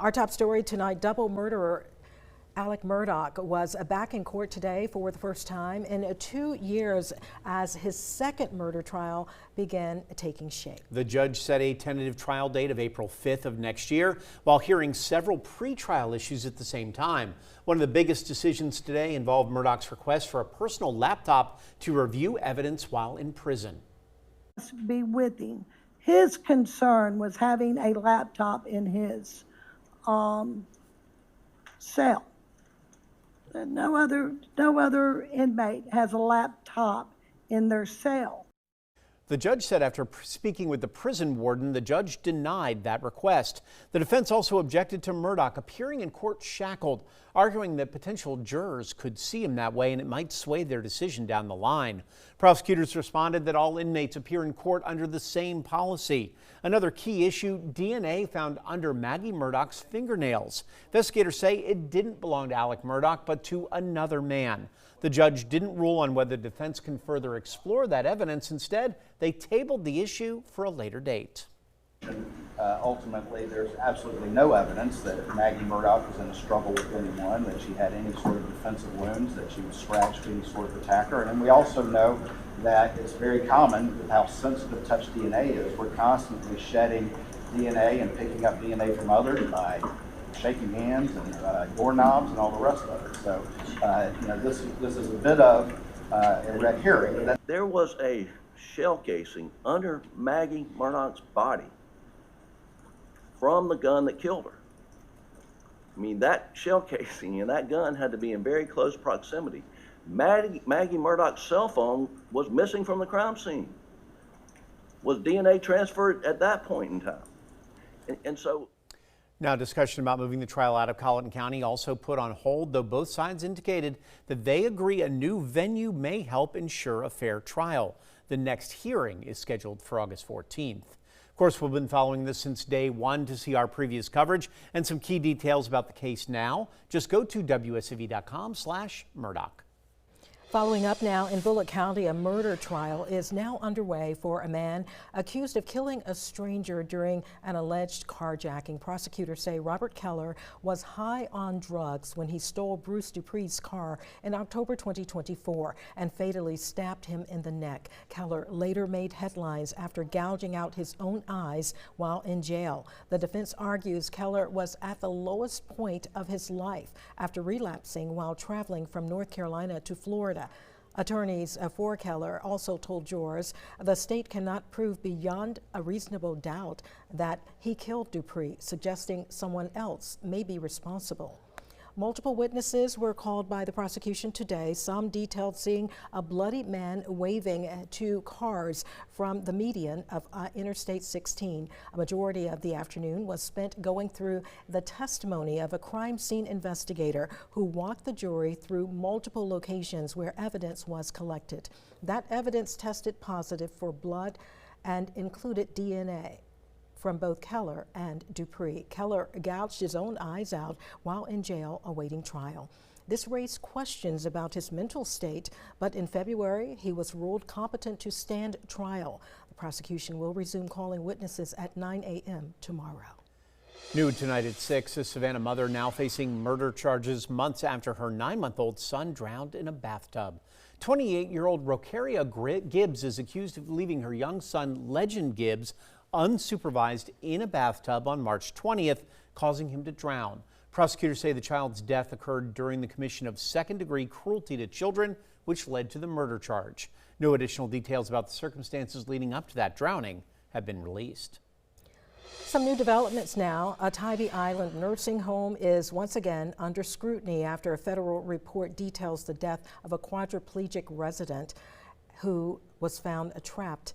Our top story tonight, double murderer Alec Murdaugh was back in court today for the first time in 2 years as his second murder trial began taking shape. The judge set a tentative trial date of April 5th of next year while hearing several pretrial issues at the same time. One of the biggest decisions today involved Murdaugh's request for a personal laptop to review evidence while in prison. Be with him. His concern was having a laptop in his cell. No other inmate has a laptop in their cell. The judge said after speaking with the prison warden, the judge denied that request. The defense also objected to Murdaugh appearing in court shackled, arguing that potential jurors could see him that way and it might sway their decision down the line. Prosecutors responded that all inmates appear in court under the same policy. Another key issue, DNA found under Maggie Murdaugh's fingernails. Investigators say it didn't belong to Alec Murdaugh, but to another man. The judge didn't rule on whether the defense can further explore that evidence. Instead, they tabled the issue for a later date. Ultimately, there's absolutely no evidence that Maggie Murdaugh was in a struggle with anyone, that she had any sort of defensive wounds, that she was scratched by any sort of attacker. And we also know that it's very common with how sensitive touch DNA is. We're constantly shedding DNA and picking up DNA from others by shaking hands and doorknobs and all the rest of it. So, this is a bit of a red herring. There was a shell casing under Maggie Murdaugh's body from the gun that killed her. I mean, that shell casing and that gun had to be in very close proximity. Maggie Murdaugh's cell phone was missing from the crime scene. Was DNA transferred at that point in time? And so... Now, discussion about moving the trial out of Colleton County also put on hold, though both sides indicated that they agree a new venue may help ensure a fair trial. The next hearing is scheduled for August 14th. Of course, we've been following this since day one. To see our previous coverage and some key details about the case now, just go to WSAV.com/Murdaugh. Following up now in Bullock County, a murder trial is now underway for a man accused of killing a stranger during an alleged carjacking. Prosecutors say Robert Keller was high on drugs when he stole Bruce Dupree's car in October 2024 and fatally stabbed him in the neck. Keller later made headlines after gouging out his own eyes while in jail. The defense argues Keller was at the lowest point of his life after relapsing while traveling from North Carolina to Florida. Attorneys for Keller also told jurors the state cannot prove beyond a reasonable doubt that he killed Dupree, suggesting someone else may be responsible. Multiple witnesses were called by the prosecution today. Some detailed seeing a bloody man waving to cars from the median of Interstate 16. A majority of the afternoon was spent going through the testimony of a crime scene investigator who walked the jury through multiple locations where evidence was collected. That evidence tested positive for blood and included DNA from both Keller and Dupree. Keller gouged his own eyes out while in jail awaiting trial. This raised questions about his mental state, but in February, he was ruled competent to stand trial. The prosecution will resume calling witnesses at 9 a.m. tomorrow. New tonight at 6, a Savannah mother now facing murder charges months after her 9-month-old son drowned in a bathtub. 28-year-old Rocaria Gibbs is accused of leaving her young son, Legend Gibbs, unsupervised in a bathtub on March 20th, causing him to drown. Prosecutors say the child's death occurred during the commission of second-degree cruelty to children, which led to the murder charge. No additional details about the circumstances leading up to that drowning have been released. Some new developments now. A Tybee Island nursing home is once again under scrutiny after a federal report details the death of a quadriplegic resident who was found trapped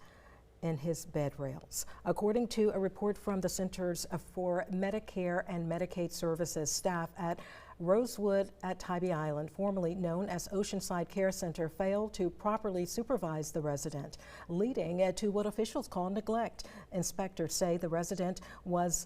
in his bed rails. According to a report from the Centers for Medicare and Medicaid Services, staff at Rosewood at Tybee Island, formerly known as Oceanside Care Center, failed to properly supervise the resident, leading to what officials call neglect. Inspectors say the resident was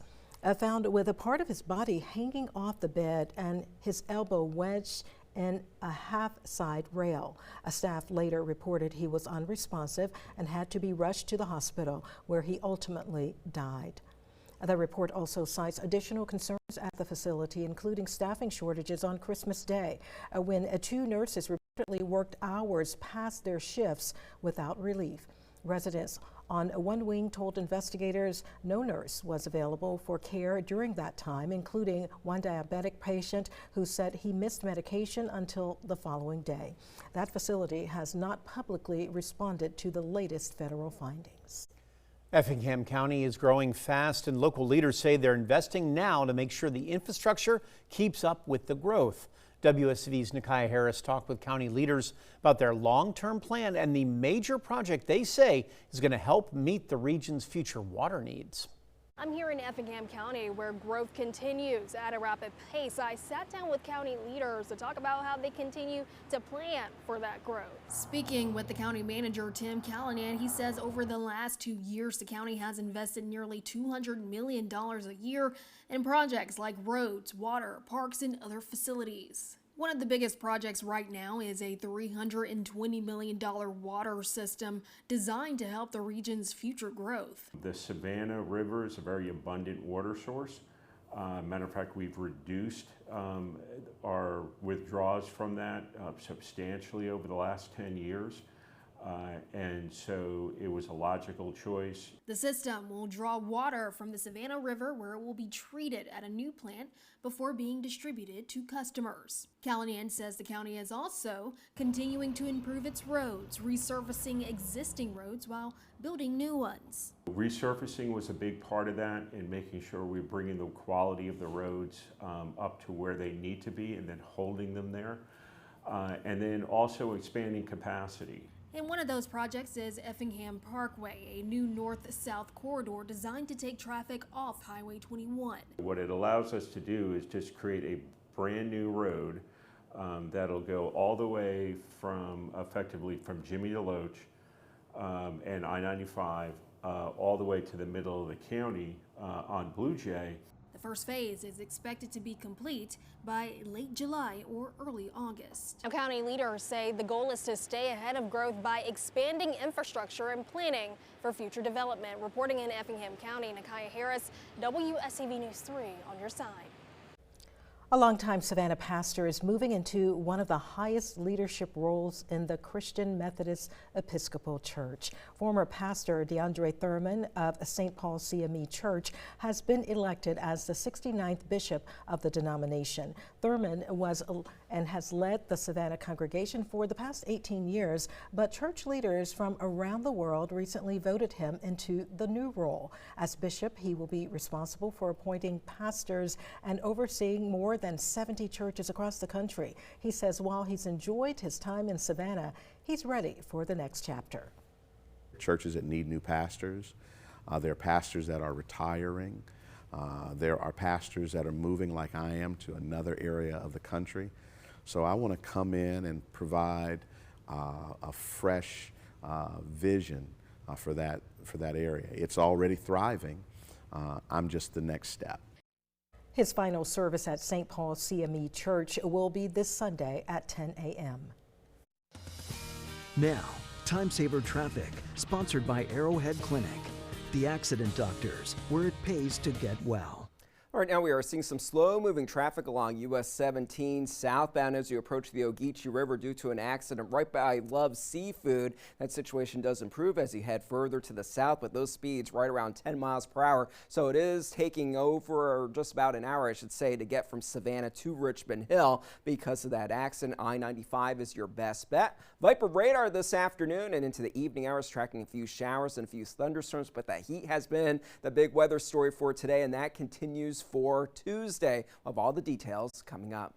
found with a part of his body hanging off the bed and his elbow wedged in a half-side rail. A staff later reported he was unresponsive and had to be rushed to the hospital, where he ultimately died. The report also cites additional concerns at the facility, including staffing shortages on Christmas Day, when two nurses reportedly worked hours past their shifts without relief. Residents on one wing told investigators no nurse was available for care during that time, including one diabetic patient who said he missed medication until the following day. That facility has not publicly responded to the latest federal findings. Effingham County is growing fast, and local leaders say they're investing now to make sure the infrastructure keeps up with the growth. WSAV's Nakia Harris talked with county leaders about their long-term plan and the major project they say is going to help meet the region's future water needs. I'm here in Effingham County, where growth continues at a rapid pace. I sat down with county leaders to talk about how they continue to plan for that growth. Speaking with the county manager, Tim Callanan, he says over the last 2 years, the county has invested nearly $200 million a year in projects like roads, water, parks, and other facilities. One of the biggest projects right now is a $320 million water system designed to help the region's future growth. The Savannah River is a very abundant water source. Matter of fact, we've reduced our withdrawals from that substantially over the last 10 years. And so it was a logical choice. The system will draw water from the Savannah River, where it will be treated at a new plant before being distributed to customers. Callanan says the county is also continuing to improve its roads, resurfacing existing roads while building new ones. Resurfacing was a big part of that, and making sure we're bringing the quality of the roads up to where they need to be and then holding them there. And then also expanding capacity. And one of those projects is Effingham Parkway, a new north-south corridor designed to take traffic off Highway 21. What it allows us to do is just create a brand new road that'll go all the way from, effectively from Jimmy DeLoach and I-95 all the way to the middle of the county on Blue Jay. The first phase is expected to be complete by late July or early August. Now, county leaders say the goal is to stay ahead of growth by expanding infrastructure and planning for future development. Reporting in Effingham County, Nakia Harris, WSAV News 3 on your side. A longtime Savannah pastor is moving into one of the highest leadership roles in the Christian Methodist Episcopal Church. Former pastor DeAndre Thurman of St. Paul CME Church has been elected as the 69th bishop of the denomination. Thurman was and has led the Savannah congregation for the past 18 years, but church leaders from around the world recently voted him into the new role. As bishop, he will be responsible for appointing pastors and overseeing more than 70 churches across the country. He says while he's enjoyed his time in Savannah, he's ready for the next chapter. Churches that need new pastors. There are pastors that are retiring. There are pastors that are moving like I am to another area of the country. So I want to come in and provide a fresh vision for that area. It's already thriving. I'm just the next step. His final service at St. Paul CME Church will be this Sunday at 10 a.m. Now, Time Saver Traffic, sponsored by Arrowhead Clinic, the accident doctors, where it pays to get well. All right, now we are seeing some slow-moving traffic along US 17 southbound as you approach the Ogeechee River due to an accident right by Love Seafood. That situation does improve as you head further to the south, but those speeds right around 10 miles per hour. So it is taking over just about an hour, I should say, to get from Savannah to Richmond Hill because of that accident. I-95 is your best bet. Viper radar this afternoon and into the evening hours tracking a few showers and a few thunderstorms, but the heat has been the big weather story for today, and that continues for Tuesday. Of all the details coming up.